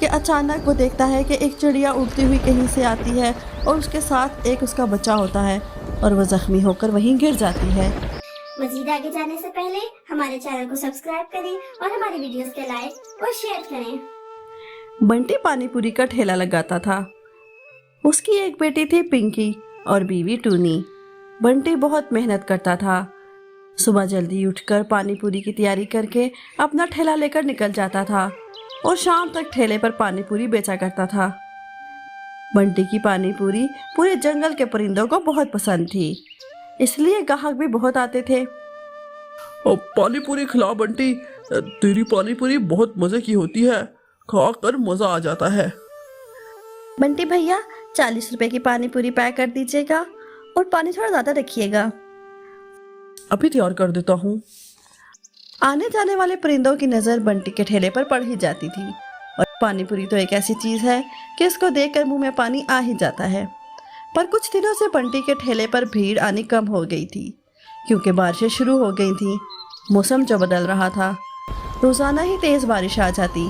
कि अचानक वो देखता है कि एक चिड़िया उड़ती हुई कहीं से आती है और उसके साथ एक उसका बच्चा होता है और वो जख्मी होकर वहीं गिर जाती है। मजीद आगे जाने से पहले हमारे चैनल को सब्सक्राइब करें और हमारे वीडियोस के लाइक और शेयर करें। बंटी पानी पूरी का ठेला लगाता था। उसकी एक बेटी थी पिंकी और बीवी टूनी। बंटी बहुत मेहनत करता था। सुबह जल्दी उठकर पानी पूरी की तैयारी करके अपना ठेला लेकर निकल जाता था और शाम तक ठेले पर पानी पूरी बेचा करता था। बंटी की पानी पूरी पूरे जंगल के परिंदों को बहुत पसंद थी, इसलिए ग्राहक भी बहुत आते थे। पानी पूरी खिला बंटी, तेरी पानी पूरी बहुत मजे की होती है, खाकर मजा आ जाता है। बंटी भैया 40 रुपए की पानी पूरी पैक कर दीजिएगा और पानी थोड़ा ज्यादा रखिएगा। अभी तैयार कर देता हूँ। आने जाने वाले परिंदों की नज़र बंटी के ठेले पर पड़ ही जाती थी और पानी पूरी तो एक ऐसी चीज़ है कि इसको देखकर मुंह में पानी आ ही जाता है। पर कुछ दिनों से बंटी के ठेले पर भीड़ आनी कम हो गई थी क्योंकि बारिशें शुरू हो गई थी। मौसम जो बदल रहा था, रोज़ाना ही तेज़ बारिश आ जाती।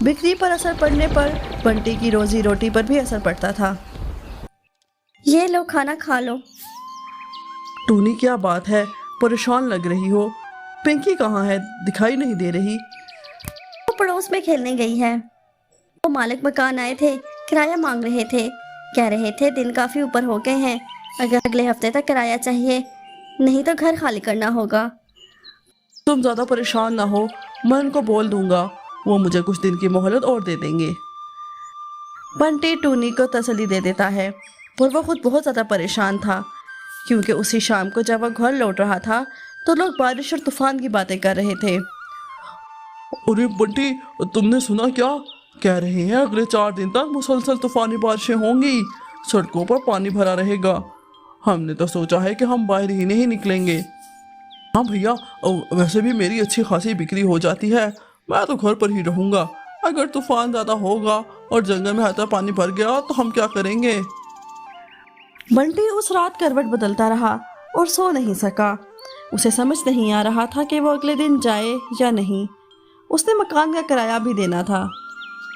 बिक्री पर असर पड़ने पर बंटी की रोजी रोटी पर भी असर पड़ता था। ये लो खाना खा लो। टूनी क्या बात है, परेशान लग रही हो? पिंकी कहाँ है, दिखाई नहीं दे रही। वो पड़ोस में खेलने गई है। वो मालिक मकान आए थे, किराया मांग रहे थे। कह रहे थे दिन काफ़ी ऊपर हो गए हैं, अगर अगले हफ्ते तक किराया चाहिए, नहीं तो घर खाली करना होगा। तुम ज़्यादा परेशान ना हो, मैं उनको बोल दूंगा, वो मुझे कुछ दिन की मोहलत और दे देंगे। बंटी टूनी को तसल्ली दे देता है, पर वो खुद बहुत ज़्यादा परेशान था क्योंकि उसी शाम को जब वो घर लौट रहा था तो लोग बारिश और तूफान की बातें कर रहे थे। अरे बंटी, तुमने सुना क्या? कह रहे हैं अगले 4 दिन तक मुसलसल तूफानी बारिशें होंगी, सड़कों पर पानी भरा रहेगा। हमने तो सोचा है कि हम बाहर ही नहीं निकलेंगे। हाँ भैया, वैसे भी मेरी अच्छी खासी बिक्री हो जाती है, मैं तो घर पर ही रहूँगा। अगर तूफान ज़्यादा होगा और जंगल में आता पानी भर गया तो हम क्या करेंगे? बंटी उस रात करवट बदलता रहा और सो नहीं सका। उसे समझ नहीं आ रहा था कि वो अगले दिन जाए या नहीं। उसने मकान का किराया भी देना था,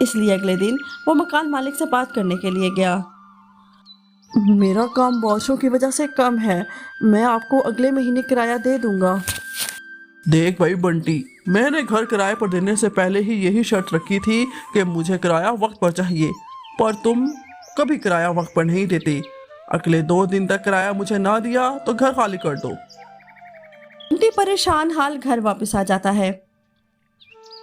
इसलिए अगले दिन वो मकान मालिक से बात करने के लिए गया। मेरा काम बारिशों की वजह से कम है, मैं आपको अगले महीने किराया दे दूंगा। देख भाई बंटी, मैंने घर किराए पर देने से पहले ही यही शर्त रखी थी कि मुझे किराया वक्त पर चाहिए, पर तुम कभी किराया वक्त पर नहीं देते। अगले 2 दिन तक किराया मुझे ना दिया तो घर खाली कर दो। बंटी परेशान हाल घर वापस आ जाता है।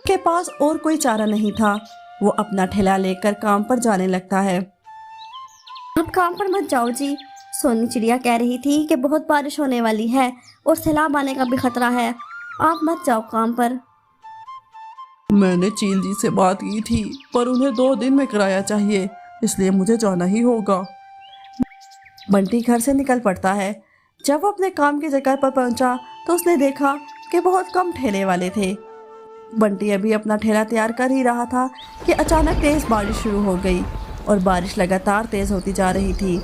के पास और कोई चारा नहीं था। वो अपना ठेला लेकर काम पर जाने लगता है। आप काम पर मत जाओ जी, सोनी चिड़िया कह रही थी कि बहुत बारिश होने वाली है और सैलाब आने का भी खतरा है, आप मत जाओ काम पर। मैंने चील जी से बात की थी, पर उन्हें 2 दिन में किराया चाहिए, इसलिए मुझे जाना ही होगा। बंटी घर से निकल पड़ता है। जब वो अपने काम की जगह पर पहुंचा तो उसने देखा कि बहुत कम ठेले वाले थे। बंटी अभी अपना ठेला तैयार कर ही रहा था कि अचानक तेज़ बारिश शुरू हो गई और बारिश लगातार तेज़ होती जा रही थी।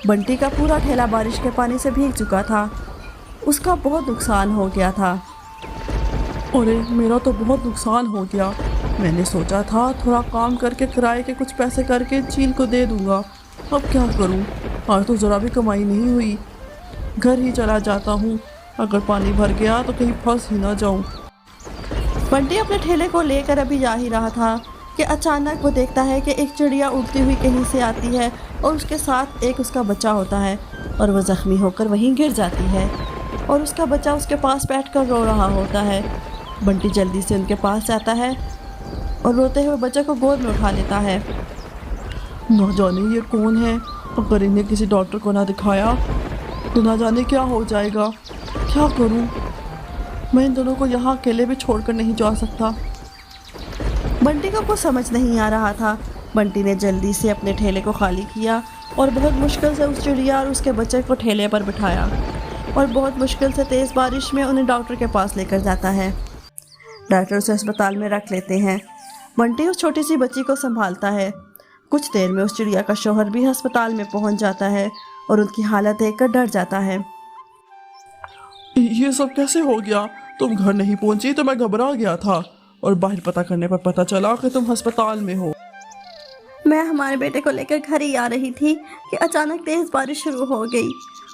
बंटी का पूरा ठेला बारिश के पानी से भीग चुका था। उसका बहुत नुकसान हो गया था। अरे मेरा तो बहुत नुकसान हो गया। मैंने सोचा था थोड़ा काम करके किराए के कुछ पैसे करके चील को दे दूंगा, अब क्या करूं? आज तो ज़रा भी कमाई नहीं हुई। घर ही चला जाता हूं, अगर पानी भर गया तो कहीं फंस ही ना जाऊं। बंटी अपने ठेले को लेकर अभी जा ही रहा था कि अचानक वो देखता है कि एक चिड़िया उड़ती हुई कहीं से आती है और उसके साथ एक उसका बच्चा होता है और वो ज़ख्मी होकर वहीं गिर जाती है और उसका बच्चा उसके पास बैठकर रो रहा होता है। बंटी जल्दी से उनके पास जाता है और रोते हुए बच्चे को गोद में उठा लेता है। ना जाने ये कौन है, अगर इन्हें किसी डॉक्टर को ना दिखाया तो ना जाने क्या हो जाएगा। क्या करूं? मैं इन दोनों को यहाँ अकेले भी छोड़कर नहीं जा सकता। बंटी को कुछ समझ नहीं आ रहा था। बंटी ने जल्दी से अपने ठेले को खाली किया और बहुत मुश्किल से उस चिड़िया और उसके बच्चे को ठेले पर बिठाया और बहुत मुश्किल से तेज़ बारिश में उन्हें डॉक्टर के पास लेकर जाता है। डॉक्टर उसे अस्पताल में रख लेते हैं। बंटी उस छोटी सी बच्ची को संभालता है। कुछ देर में उस चिड़िया का शौहर भी अस्पताल में पहुंच जाता है और उनकी हालत देखकर डर जाता है। ये सब कैसे हो गया? तुम घर नहीं पहुंची तो मैं घबरा गया था। और बाहर पता करने पर पता चला कि तुम अस्पताल में हो। मैं हमारे बेटे को लेकर घर ही आ रही थी कि अचानक तेज बारिश शुरू हो गई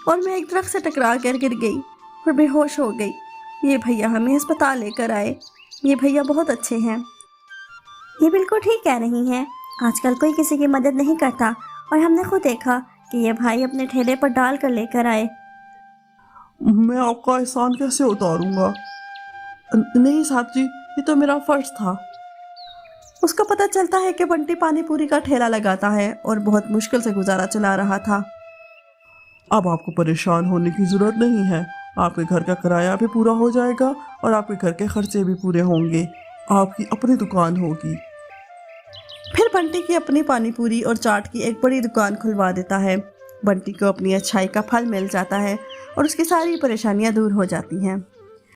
और मैं एक दरख्त से टकरा कर गिर गई और बेहोश हो गई। ये भैया हमें अस्पताल लेकर आए। ये भैया बहुत अच्छे हैं। ये बिल्कुल ठीक कह रही हैं। आजकल कोई किसी की मदद नहीं करता और हमने खुद देखा कि ये भाई अपने ठेले पर डाल कर लेकर आए। मैं आपका एहसान कैसे उतारूंगा? नहीं साहब जी, ये तो मेरा फर्ज था। उसको पता चलता है कि बंटी पानी पूरी का ठेला लगाता है और बहुत मुश्किल से गुजारा चला रहा था। अब आपको परेशान होने की जरूरत नहीं है। आपके घर का किराया भी पूरा हो जाएगा और आपके घर के खर्चे भी पूरे होंगे। आपकी अपनी दुकान होगी। फिर बंटी की अपनी पानी पूरी और चाट की एक बड़ी दुकान खुलवा देता है। बंटी को अपनी अच्छाई का फल मिल जाता है और उसकी सारी परेशानियां दूर हो जाती हैं।